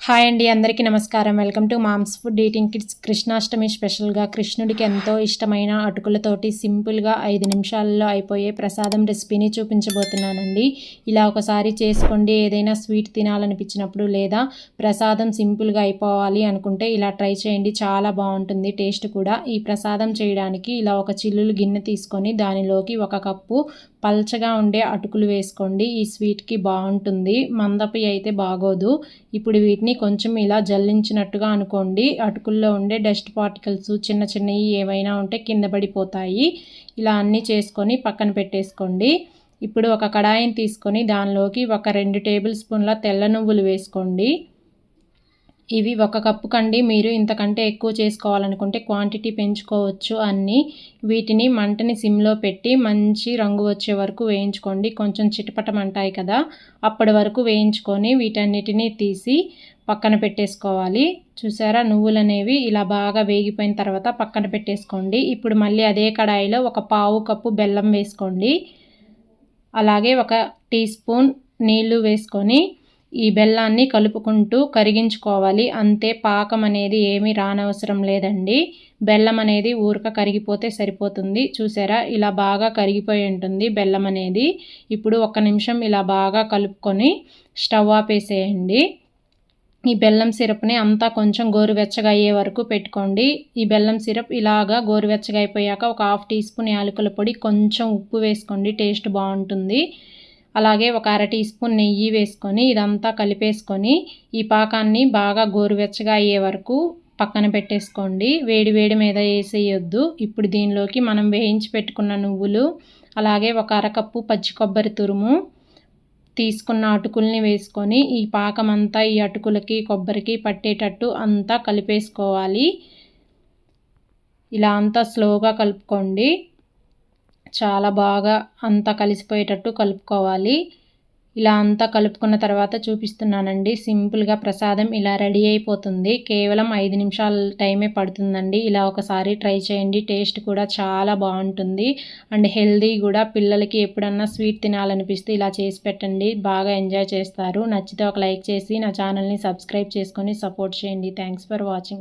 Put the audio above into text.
Hi అండి, అందరికీ నమస్కారం. Welcome to moms food eating kids. Krishnashtami స్పెషల్గా కృష్ణుడికి ఎంతో ఇష్టమైన అటుకులతోటి సింపుల్గా 5 నిమిషాల్లో అయిపోయే ప్రసాదం రెసిపీని చూపించబోతున్నానండి. ఇలా ఒకసారి చేసుకోండి. ఏదైనా స్వీట్ తినాలనిపించినప్పుడు లేదా ప్రసాదం సింపుల్గా అయిపోవాలి అనుకుంటే ఇలా ట్రై చేయండి. చాలా బాగుంటుంది, టేస్ట్ కూడా. ఈ ప్రసాదం చేయడానికి ఇలా ఒక చిల్లులు గిన్నె తీసుకొని దానిలోకి 1 కప్పు పల్చగా ఉండే అటుకులు వేసుకోండి. ఈ స్వీట్కి బాగుంటుంది, మందపి అయితే బాగోదు. ఇప్పుడు వీటిని కొంచెం ఇలా జల్లించినట్టుగా అనుకోండి. అటుకుల్లో ఉండే డస్ట్ పార్టికల్స్ చిన్న చిన్నవి ఏవైనా ఉంటే కింద పడిపోతాయి. ఇలా అన్నీ చేసుకొని పక్కన పెట్టేసుకోండి. ఇప్పుడు ఒక కడాయిని తీసుకొని దానిలోకి ఒక 2 టేబుల్ స్పూన్ల తెల్ల నువ్వులు వేసుకోండి. ఇవి 1 కప్పు కండి. మీరు ఇంతకంటే ఎక్కువ చేసుకోవాలనుకుంటే క్వాంటిటీ పెంచుకోవచ్చు అన్నీ. వీటిని మంటని సిమ్లో పెట్టి మంచి రంగు వచ్చే వరకు వేయించుకోండి. కొంచెం చిటపటమంటాయి కదా, అప్పటి వరకు వేయించుకొని వీటన్నిటినీ తీసి పక్కన పెట్టేసుకోవాలి. చూసారా, నువ్వులు అనేవి ఇలా బాగా వేగిపోయిన తర్వాత పక్కన పెట్టేసుకోండి. ఇప్పుడు మళ్ళీ అదే కడాయిలో 1/4 కప్పు బెల్లం వేసుకోండి. అలాగే 1 టీ స్పూన్ నీళ్లు వేసుకొని ఈ బెల్లాన్ని కలుపుకుంటూ కరిగించుకోవాలి. అంతే, పాకం అనేది ఏమీ రానవసరం లేదండి. బెల్లం అనేది ఊరక కరిగిపోతే సరిపోతుంది. చూసారా, ఇలా బాగా కరిగిపోయి ఉంటుంది బెల్లం అనేది. ఇప్పుడు 1 నిమిషం ఇలా బాగా కలుపుకొని స్టవ్ ఆపేసేయండి. ఈ బెల్లం సిరప్ని అంతా కొంచెం గోరువెచ్చగా అయ్యే వరకు పెట్టుకోండి. ఈ బెల్లం సిరప్ ఇలాగా గోరువెచ్చగా అయిపోయాక 1 హాఫ్ టీ స్పూన్ యాలకుల పొడి, కొంచెం ఉప్పు వేసుకోండి, టేస్ట్ బాగుంటుంది. అలాగే 1 అర టీ స్పూన్ నెయ్యి వేసుకొని ఇదంతా కలిపేసుకొని ఈ పాకాన్ని బాగా గోరువెచ్చగా అయ్యే వరకు పక్కన పెట్టేసుకోండి. వేడి వేడి మీద వేసేయొద్దు. ఇప్పుడు దీనిలోకి మనం వేయించి పెట్టుకున్న నువ్వులు, అలాగే 1 అరకప్పు పచ్చి కొబ్బరి తురుము తీసుకున్న అటుకుల్ని వేసుకొని ఈ పాకం అంతా ఈ అటుకులకి కొబ్బరికి పట్టేటట్టు అంతా కలిపేసుకోవాలి. ఇలా అంతా స్లోగా కలుపుకోండి. చాలా బాగా అంతా కలిసిపోయేటట్టు కలుపుకోవాలి. ఇలా అంతా కలుపుకున్న తర్వాత చూపిస్తున్నానండి. సింపుల్గా ప్రసాదం ఇలా రెడీ అయిపోతుంది. కేవలం 5 నిమిషాల టైమే పడుతుందండి. ఇలా ఒకసారి ట్రై చేయండి. టేస్ట్ కూడా చాలా బాగుంటుంది అండ్ హెల్దీ కూడా. పిల్లలకి ఎప్పుడన్నా స్వీట్ తినాలనిపిస్తే ఇలా చేసి పెట్టండి, బాగా ఎంజాయ్ చేస్తారు. నచ్చితే ఒక లైక్ చేసి నా ఛానల్ని సబ్స్క్రైబ్ చేసుకొని సపోర్ట్ చేయండి. Thanks for watching.